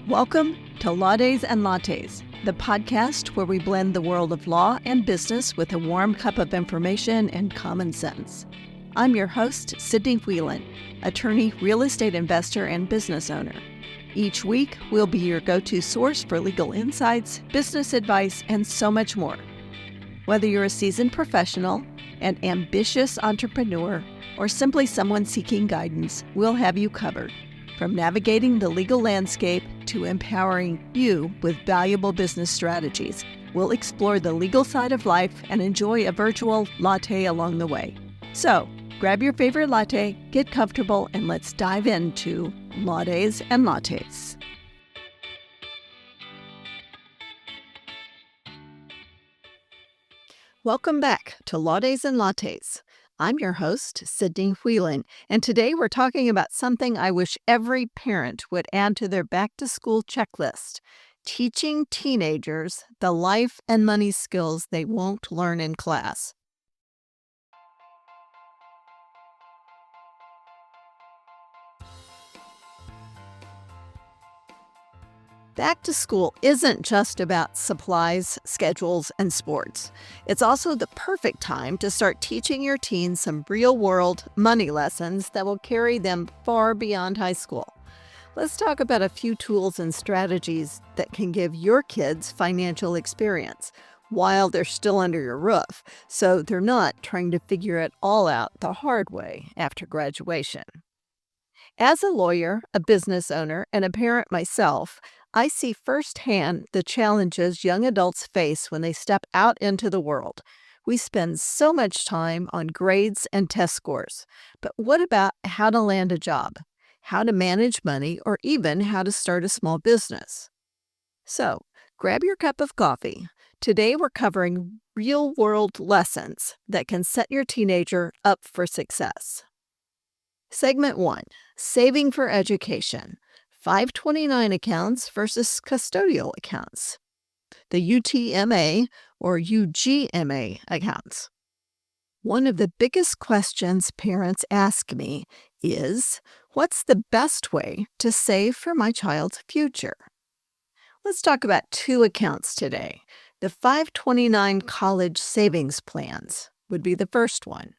Welcome to Law Days and Lattes, the podcast where we blend the world of law and business with a warm cup of information and common sense. I'm your host, Sidney Wheelan, attorney, real estate investor, and business owner. Each week, we'll be your go-to source for legal insights, business advice, and so much more. Whether you're a seasoned professional, an ambitious entrepreneur, or simply someone seeking guidance, we'll have you covered. From navigating the legal landscape to empowering you with valuable business strategies, we'll explore the legal side of life and enjoy a virtual latte along the way. So, grab your favorite latte, get comfortable, and let's dive into Law Days and Lattes. Welcome back to Law Days and Lattes. I'm your host, Sidney Wheelan, and today we're talking about something I wish every parent would add to their back-to-school checklist: teaching teenagers the life and money skills they won't learn in class. Back to school isn't just about supplies, schedules, and sports. It's also the perfect time to start teaching your teens some real-world money lessons that will carry them far beyond high school. Let's talk about a few tools and strategies that can give your kids financial experience while they're still under your roof, so they're not trying to figure it all out the hard way after graduation. As a lawyer, a business owner, and a parent myself, I see firsthand the challenges young adults face when they step out into the world. We spend so much time on grades and test scores. But what about how to land a job, how to manage money, or even how to start a small business? So, grab your cup of coffee. Today we're covering real-world lessons that can set your teenager up for success. Segment 1, Saving for Education. 529 accounts versus custodial accounts. The UTMA or UGMA accounts. One of the biggest questions parents ask me is, what's the best way to save for my child's future? Let's talk about two accounts today. The 529 college savings plans would be the first one.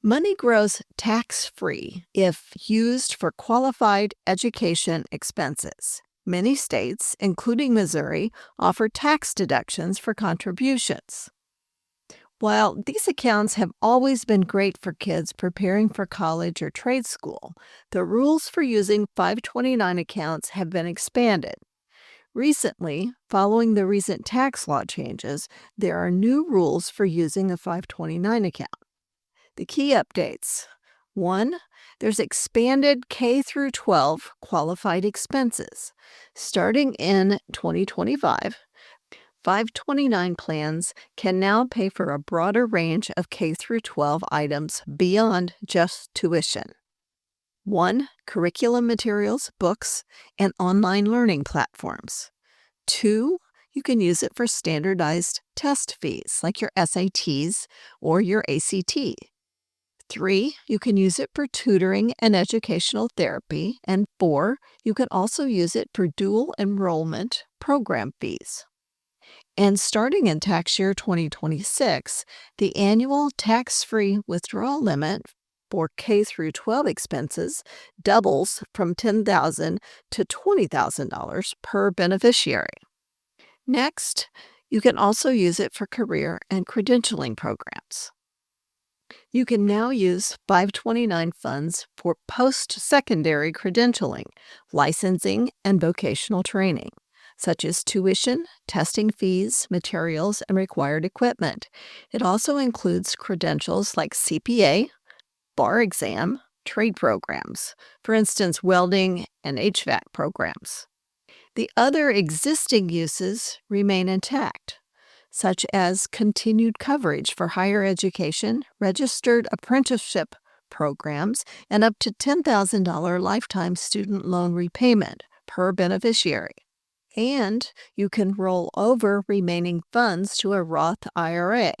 Money grows tax-free if used for qualified education expenses. Many states, including Missouri, offer tax deductions for contributions. While these accounts have always been great for kids preparing for college or trade school, the rules for using 529 accounts have been expanded. Recently, following the recent tax law changes, there are new rules for using a 529 account. The key updates. 1. There's expanded K-12 qualified expenses. Starting in 2025, 529 plans can now pay for a broader range of K-12 items beyond just tuition. 1. Curriculum materials, books, and online learning platforms. 2. You can use it for standardized test fees like your SATs or your ACT. 3. You can use it for tutoring and educational therapy. And 4. You can also use it for dual enrollment program fees. And starting in tax year 2026, the annual tax-free withdrawal limit for K-12 expenses doubles from $10,000 to $20,000 per beneficiary. Next, you can also use it for career and credentialing programs. You can now use 529 funds for post-secondary credentialing, licensing, and vocational training, such as tuition, testing fees, materials, and required equipment. It also includes credentials like CPA, bar exam, trade programs, for instance, welding and HVAC programs. The other existing uses remain intact, such as continued coverage for higher education, registered apprenticeship programs, and up to $10,000 lifetime student loan repayment per beneficiary. And you can roll over remaining funds to a Roth IRA.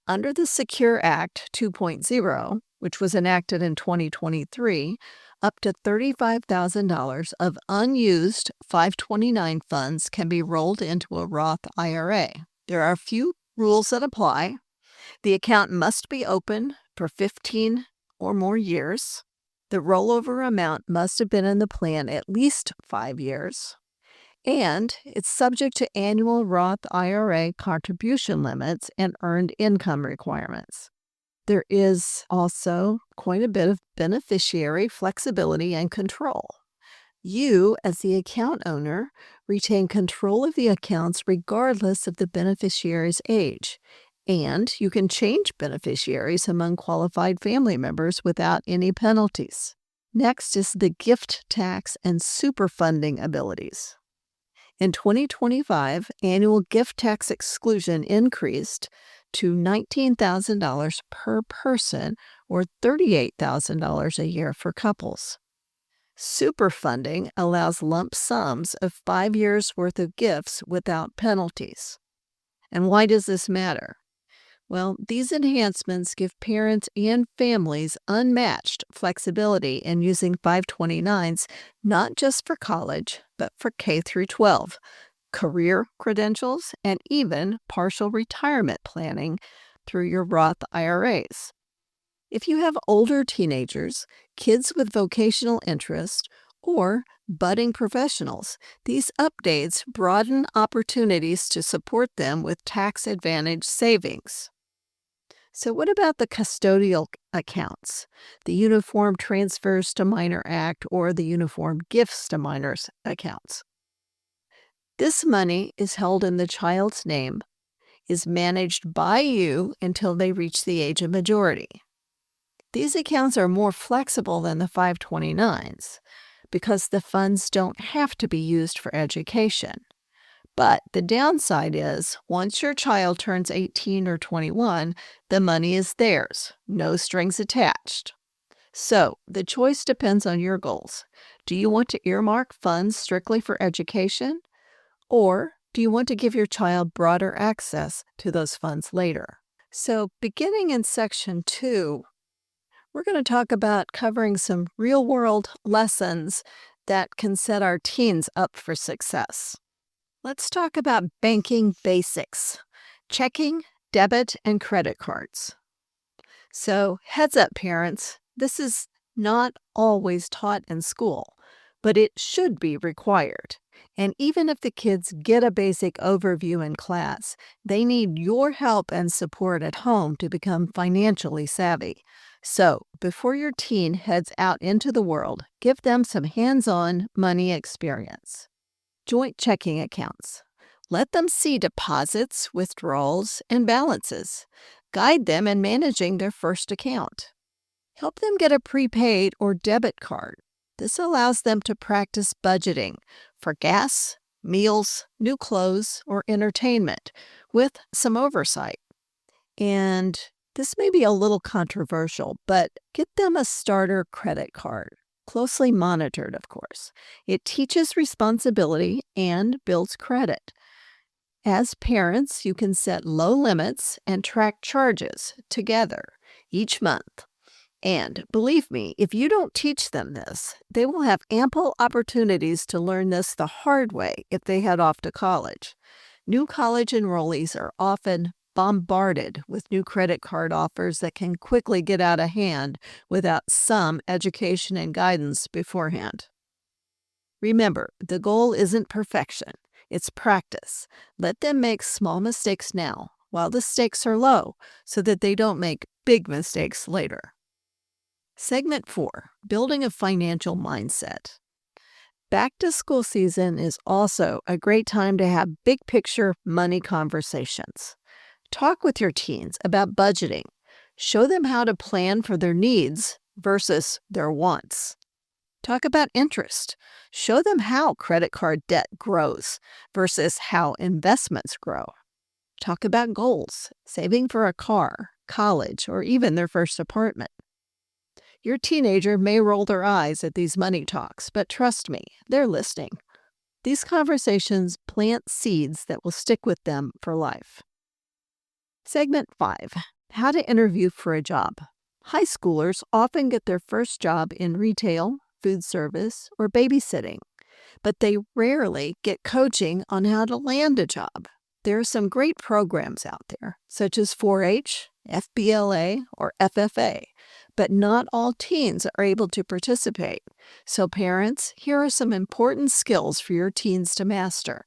Under the Secure Act 2.0, which was enacted in 2023, Up to $35,000 of unused 529 funds can be rolled into a Roth IRA. There are a few rules that apply. The account must be open for 15 or more years. The rollover amount must have been in the plan at least 5 years. And it's subject to annual Roth IRA contribution limits and earned income requirements. There is also quite a bit of beneficiary flexibility and control. You, as the account owner, retain control of the accounts regardless of the beneficiary's age, and you can change beneficiaries among qualified family members without any penalties. Next is the gift tax and superfunding abilities. In 2025, annual gift tax exclusion increased to $19,000 per person or $38,000 a year for couples. Superfunding allows lump sums of 5 years' worth of gifts without penalties. And why does this matter? Well, these enhancements give parents and families unmatched flexibility in using 529s not just for college, but for K through 12, career credentials, and even partial retirement planning through your Roth IRAs. If you have older teenagers, kids with vocational interest, or budding professionals, these updates broaden opportunities to support them with tax-advantaged savings. So what about the custodial accounts, the Uniform Transfers to Minor Act or the Uniform Gifts to Minors accounts? This money is held in the child's name, is managed by you until they reach the age of majority. These accounts are more flexible than the 529s because the funds don't have to be used for education. But the downside is, once your child turns 18 or 21, the money is theirs, no strings attached. So, the choice depends on your goals. Do you want to earmark funds strictly for education? Or do you want to give your child broader access to those funds later? So, beginning in Section 2, we're going to talk about covering some real-world lessons that can set our teens up for success. Let's talk about banking basics, checking, debit, and credit cards. So, heads up, parents, this is not always taught in school, but it should be required. And even if the kids get a basic overview in class, they need your help and support at home to become financially savvy. So, before your teen heads out into the world, give them some hands-on money experience. Joint checking accounts. Let them see deposits, withdrawals, and balances. Guide them in managing their first account. Help them get a prepaid or debit card. This allows them to practice budgeting for gas, meals, new clothes, or entertainment with some oversight. And this may be a little controversial, but get them a starter credit card. Closely monitored, of course. It teaches responsibility and builds credit. As parents, you can set low limits and track charges together each month. And believe me, if you don't teach them this, they will have ample opportunities to learn this the hard way if they head off to college. New college enrollees are often bombarded with new credit card offers that can quickly get out of hand without some education and guidance beforehand. Remember, the goal isn't perfection, it's practice. Let them make small mistakes now, while the stakes are low, so that they don't make big mistakes later. Segment 4, Building a Financial Mindset. Back to school season is also a great time to have big picture money conversations. Talk with your teens about budgeting. Show them how to plan for their needs versus their wants. Talk about interest. Show them how credit card debt grows versus how investments grow. Talk about goals, saving for a car, college, or even their first apartment. Your teenager may roll their eyes at these money talks, but trust me, they're listening. These conversations plant seeds that will stick with them for life. Segment 5, How to Interview for a Job. High schoolers often get their first job in retail, food service, or babysitting, but they rarely get coaching on how to land a job. There are some great programs out there, such as 4-H, FBLA, or FFA, but not all teens are able to participate. So parents, here are some important skills for your teens to master.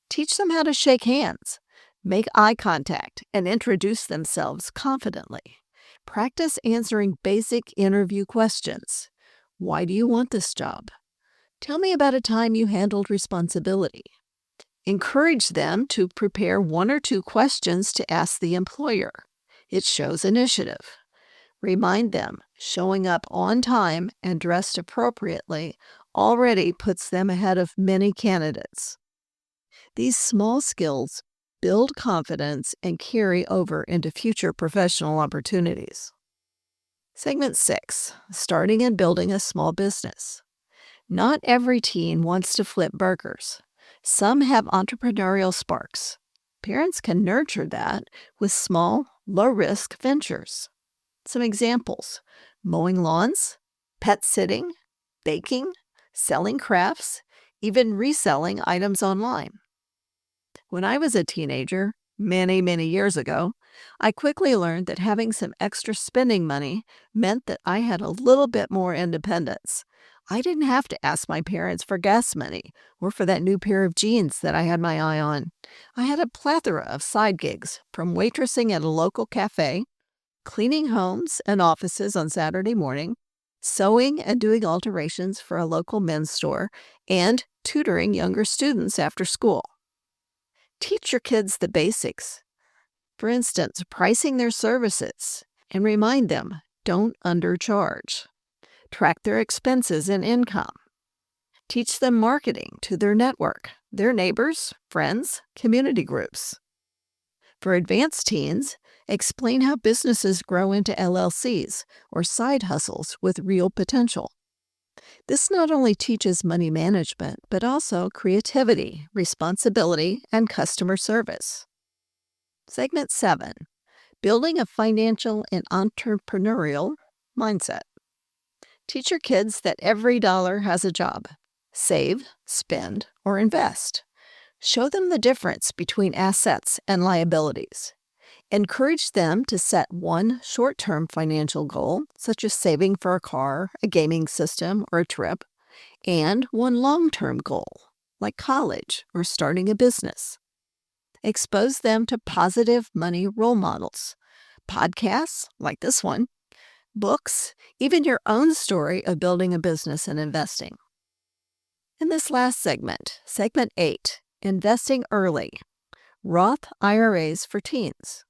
Teach them how to shake hands, make eye contact, and introduce themselves confidently. Practice answering basic interview questions. Why do you want this job? Tell me about a time you handled responsibility. Encourage them to prepare 1 or 2 questions to ask the employer. It shows initiative. Remind them showing up on time and dressed appropriately already puts them ahead of many candidates. These small skills build confidence and carry over into future professional opportunities. Segment 6, starting and building a small business. Not every teen wants to flip burgers. Some have entrepreneurial sparks. Parents can nurture that with small, low-risk ventures. Some examples: mowing lawns, pet sitting, baking, selling crafts, even reselling items online. When I was a teenager, many, many years ago, I quickly learned that having some extra spending money meant that I had a little bit more independence. I didn't have to ask my parents for gas money or for that new pair of jeans that I had my eye on. I had a plethora of side gigs, from waitressing at a local cafe, cleaning homes and offices on Saturday morning, sewing and doing alterations for a local men's store, and tutoring younger students after school. Teach your kids the basics. For instance, pricing their services, and remind them, don't undercharge. Track their expenses and income. Teach them marketing to their network, their neighbors, friends, community groups. For advanced teens, explain how businesses grow into LLCs or side hustles with real potential. This not only teaches money management, but also creativity, responsibility, and customer service. Segment 7, building a financial and entrepreneurial mindset. Teach your kids that every dollar has a job. Save, spend, or invest. Show them the difference between assets and liabilities. Encourage them to set one short-term financial goal, such as saving for a car, a gaming system, or a trip, and one long-term goal, like college or starting a business. Expose them to positive money role models, podcasts like this one, books, even your own story of building a business and investing. In this last segment, Segment 8, investing early, Roth IRAs for teens.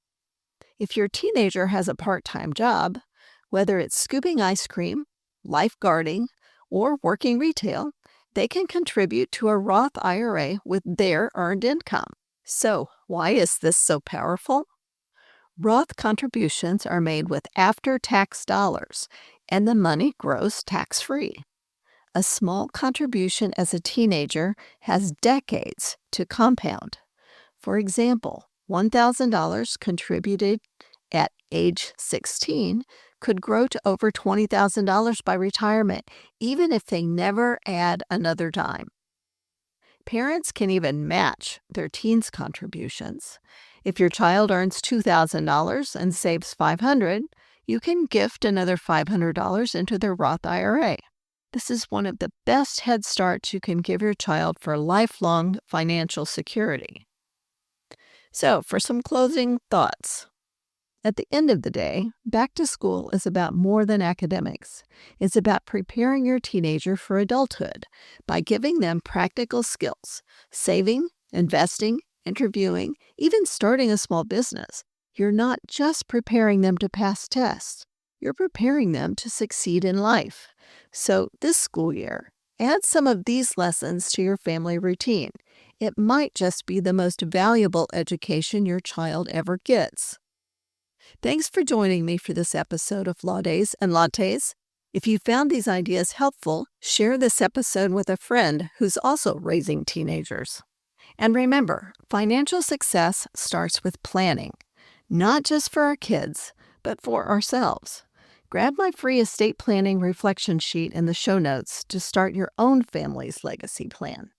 If your teenager has a part-time job, whether it's scooping ice cream, lifeguarding, or working retail, they can contribute to a Roth IRA with their earned income. So, why is this so powerful? Roth contributions are made with after-tax dollars, and the money grows tax-free. A small contribution as a teenager has decades to compound. For example, $1,000 contributed at age 16 could grow to over $20,000 by retirement, even if they never add another dime. Parents can even match their teens' contributions. If your child earns $2,000 and saves $500, you can gift another $500 into their Roth IRA. This is one of the best head starts you can give your child for lifelong financial security. So, for some closing thoughts. At the end of the day, back to school is about more than academics. It's about preparing your teenager for adulthood by giving them practical skills, saving, investing, interviewing, even starting a small business. You're not just preparing them to pass tests. You're preparing them to succeed in life. So this school year, add some of these lessons to your family routine. It might just be the most valuable education your child ever gets. Thanks for joining me for this episode of Law Days and Lattes. If you found these ideas helpful, share this episode with a friend who's also raising teenagers. And remember, financial success starts with planning, not just for our kids, but for ourselves. Grab my free estate planning reflection sheet in the show notes to start your own family's legacy plan.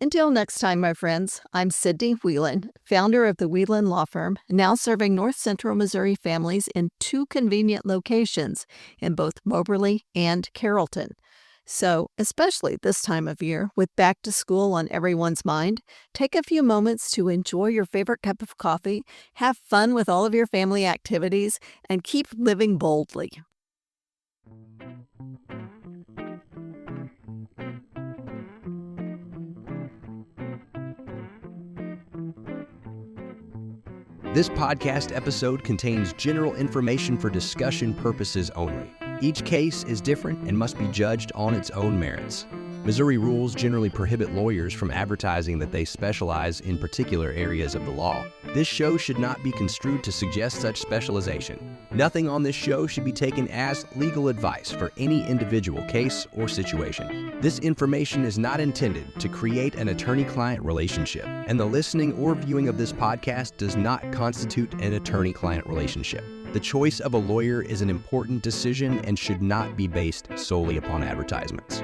Until next time, my friends, I'm Sidney Wheelan, founder of the Wheelan Law Firm, now serving North Central Missouri families in 2 convenient locations in both Moberly and Carrollton. So, especially this time of year, with back to school on everyone's mind, take a few moments to enjoy your favorite cup of coffee, have fun with all of your family activities, and keep living boldly. This podcast episode contains general information for discussion purposes only. Each case is different and must be judged on its own merits. Missouri rules generally prohibit lawyers from advertising that they specialize in particular areas of the law. This show should not be construed to suggest such specialization. Nothing on this show should be taken as legal advice for any individual case or situation. This information is not intended to create an attorney-client relationship, and the listening or viewing of this podcast does not constitute an attorney-client relationship. The choice of a lawyer is an important decision and should not be based solely upon advertisements.